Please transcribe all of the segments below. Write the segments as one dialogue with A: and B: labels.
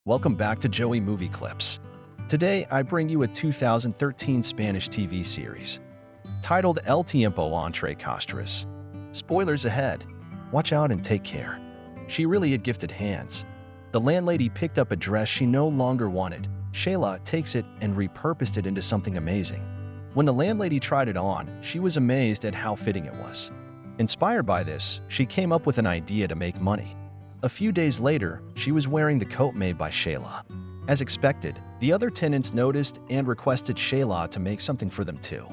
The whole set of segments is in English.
A: Welcome back to Joey Movie Clips. Today, I bring you a 2013 Spanish TV series titled El Tiempo, Entre, Costuras. Spoilers ahead. Watch out and take care. She really had gifted hands. The landlady picked up a dress she no longer wanted. Shayla takes it and repurposed it into something amazing. When the landlady tried it on, she was amazed at how fitting it was. Inspired by this, she came up with an idea to make money. A few days later, she was wearing the coat made by Shayla. As expected, the other tenants noticed and requested Shayla to make something for them too.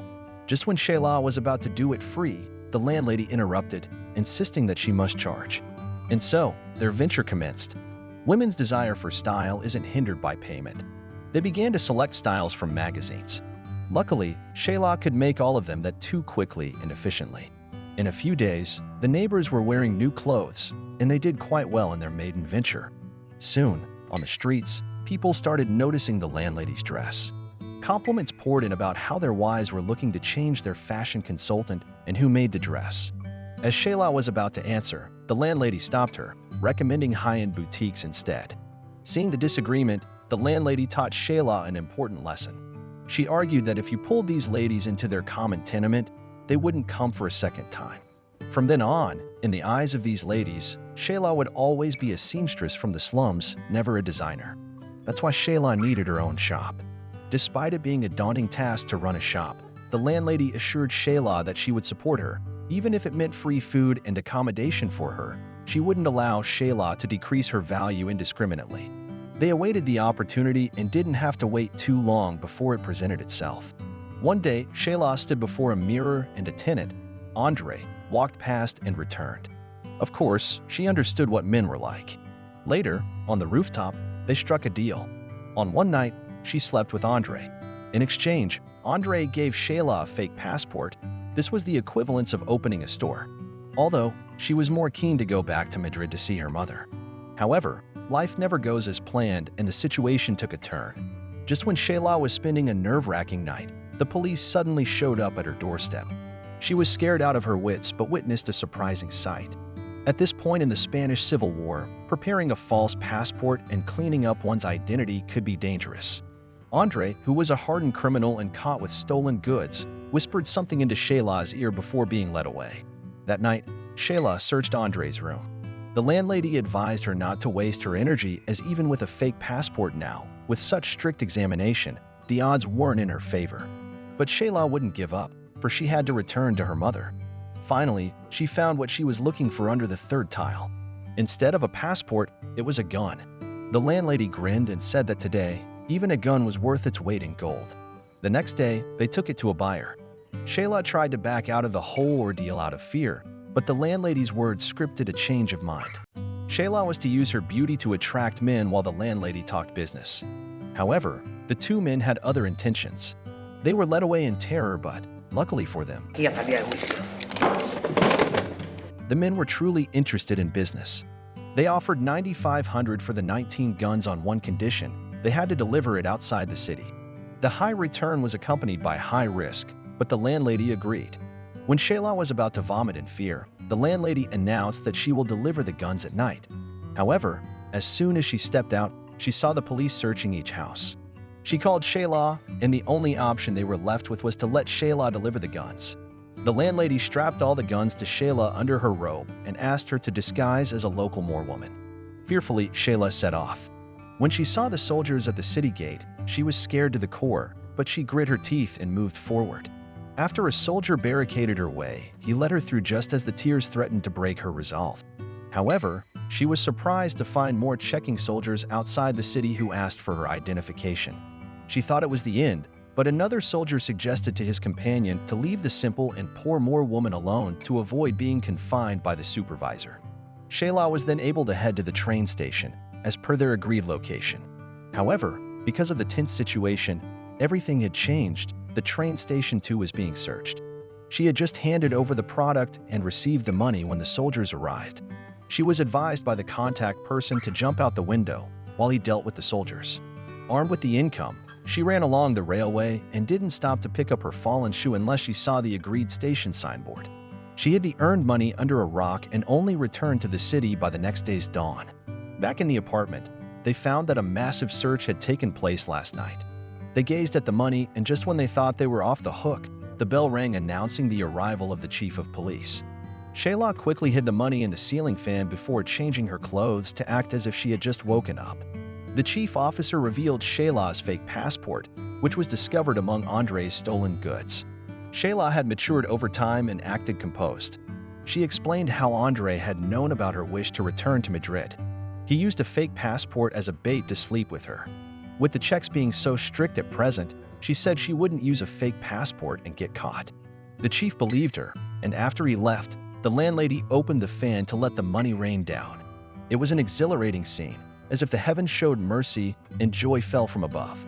A: Just when Shayla was about to do it free, the landlady interrupted, insisting that she must charge. And so, their venture commenced. Women's desire for style isn't hindered by payment. They began to select styles from magazines. Luckily, Shayla could make all of them that too quickly and efficiently. In a few days, the neighbors were wearing new clothes, and they did quite well in their maiden venture. Soon, on the streets, people started noticing the landlady's dress. Compliments poured in about how their wives were looking to change their fashion consultant and who made the dress. As Shayla was about to answer, the landlady stopped her, recommending high-end boutiques instead. Seeing the disagreement, the landlady taught Shayla an important lesson. She argued that if you pulled these ladies into their common tenement, they wouldn't come for a second time. From then on, in the eyes of these ladies, Shayla would always be a seamstress from the slums, never a designer. That's why Shayla needed her own shop. Despite it being a daunting task to run a shop, the landlady assured Shayla that she would support her, even if it meant free food and accommodation for her. She wouldn't allow Shayla to decrease her value indiscriminately. They awaited the opportunity and didn't have to wait too long before it presented itself. One day, Shayla stood before a mirror and a tenant, Andre, walked past and returned. Of course, she understood what men were like. Later, on the rooftop, they struck a deal. On one night, she slept with Andre. In exchange, Andre gave Shayla a fake passport. This was the equivalence of opening a store. Although, she was more keen to go back to Madrid to see her mother. However, life never goes as planned and the situation took a turn. Just when Shayla was spending a nerve-wracking night, the police suddenly showed up at her doorstep. She was scared out of her wits but witnessed a surprising sight. At this point in the Spanish Civil War, preparing a false passport and cleaning up one's identity could be dangerous. Andre, who was a hardened criminal and caught with stolen goods, whispered something into Shayla's ear before being led away. That night, Shayla searched Andre's room. The landlady advised her not to waste her energy, as even with a fake passport now, with such strict examination, the odds weren't in her favor. But Shayla wouldn't give up, for she had to return to her mother. Finally, she found what she was looking for under the third tile. Instead of a passport, it was a gun. The landlady grinned and said that today, even a gun was worth its weight in gold. The next day, they took it to a buyer. Shayla tried to back out of the whole ordeal out of fear, but the landlady's words scripted a change of mind. Shayla was to use her beauty to attract men while the landlady talked business. However, the two men had other intentions. They were led away in terror, but, luckily for them, the men were truly interested in business. They offered $9,500 for the 19 guns on one condition: they had to deliver it outside the city. The high return was accompanied by high risk, but the landlady agreed. When Shayla was about to vomit in fear, the landlady announced that she will deliver the guns at night. However, as soon as she stepped out, she saw the police searching each house. She called Shayla, and the only option they were left with was to let Shayla deliver the guns. The landlady strapped all the guns to Shayla under her robe and asked her to disguise as a local Moor woman. Fearfully, Shayla set off. When she saw the soldiers at the city gate, she was scared to the core, but she grit her teeth and moved forward. After a soldier barricaded her way, he let her through just as the tears threatened to break her resolve. However, she was surprised to find more checking soldiers outside the city who asked for her identification. She thought it was the end, but another soldier suggested to his companion to leave the simple and poor Moor woman alone to avoid being confined by the supervisor. Shayla was then able to head to the train station, as per their agreed location. However, because of the tense situation, everything had changed. The train station too was being searched. She had just handed over the product and received the money when the soldiers arrived. She was advised by the contact person to jump out the window while he dealt with the soldiers. Armed with the income, she ran along the railway and didn't stop to pick up her fallen shoe unless she saw the agreed station signboard. She hid the earned money under a rock and only returned to the city by the next day's dawn. Back in the apartment, they found that a massive search had taken place last night. They gazed at the money, and just when they thought they were off the hook, the bell rang announcing the arrival of the chief of police. Shayla quickly hid the money in the ceiling fan before changing her clothes to act as if she had just woken up. The chief officer revealed Shayla's fake passport, which was discovered among Andre's stolen goods. Shayla had matured over time and acted composed. She explained how Andre had known about her wish to return to Madrid. He used a fake passport as a bait to sleep with her. With the checks being so strict at present, she said she wouldn't use a fake passport and get caught. The chief believed her, and after he left, the landlady opened the fan to let the money rain down. It was an exhilarating scene, as if the heavens showed mercy and joy fell from above.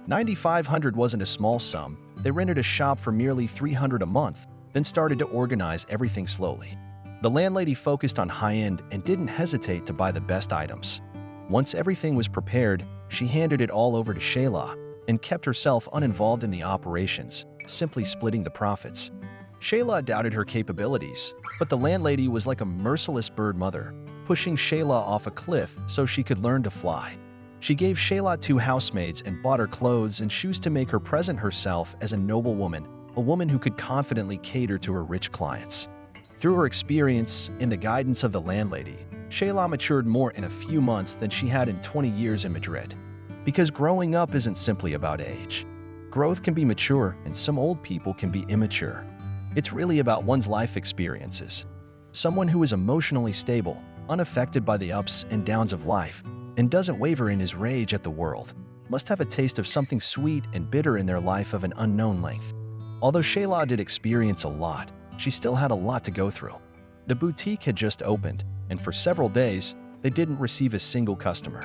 A: $9,500 wasn't a small sum. They rented a shop for merely $300 a month, then started to organize everything slowly. The landlady focused on high-end and didn't hesitate to buy the best items. Once everything was prepared, she handed it all over to Shayla and kept herself uninvolved in the operations, simply splitting the profits. Shayla doubted her capabilities, but the landlady was like a merciless bird mother, pushing Shayla off a cliff so she could learn to fly. She gave Shayla 2 housemaids and bought her clothes and shoes to make her present herself as a noble woman, a woman who could confidently cater to her rich clients. Through her experience and the guidance of the landlady, Shayla matured more in a few months than she had in 20 years in Madrid. Because growing up isn't simply about age. Growth can be mature, and some old people can be immature. It's really about one's life experiences. Someone who is emotionally stable, unaffected by the ups and downs of life, and doesn't waver in his rage at the world, must have a taste of something sweet and bitter in their life of an unknown length. Although Shayla did experience a lot, she still had a lot to go through. The boutique had just opened, and for several days, they didn't receive a single customer.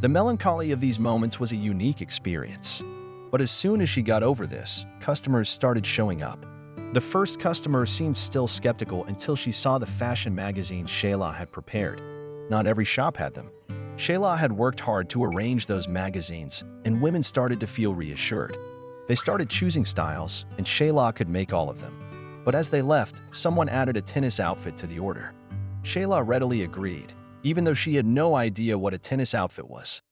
A: The melancholy of these moments was a unique experience. But as soon as she got over this, customers started showing up. The first customer seemed still skeptical until she saw the fashion magazines Shayla had prepared. Not every shop had them. Shayla had worked hard to arrange those magazines, and women started to feel reassured. They started choosing styles, and Shayla could make all of them. But as they left, someone added a tennis outfit to the order. Shayla readily agreed, even though she had no idea what a tennis outfit was.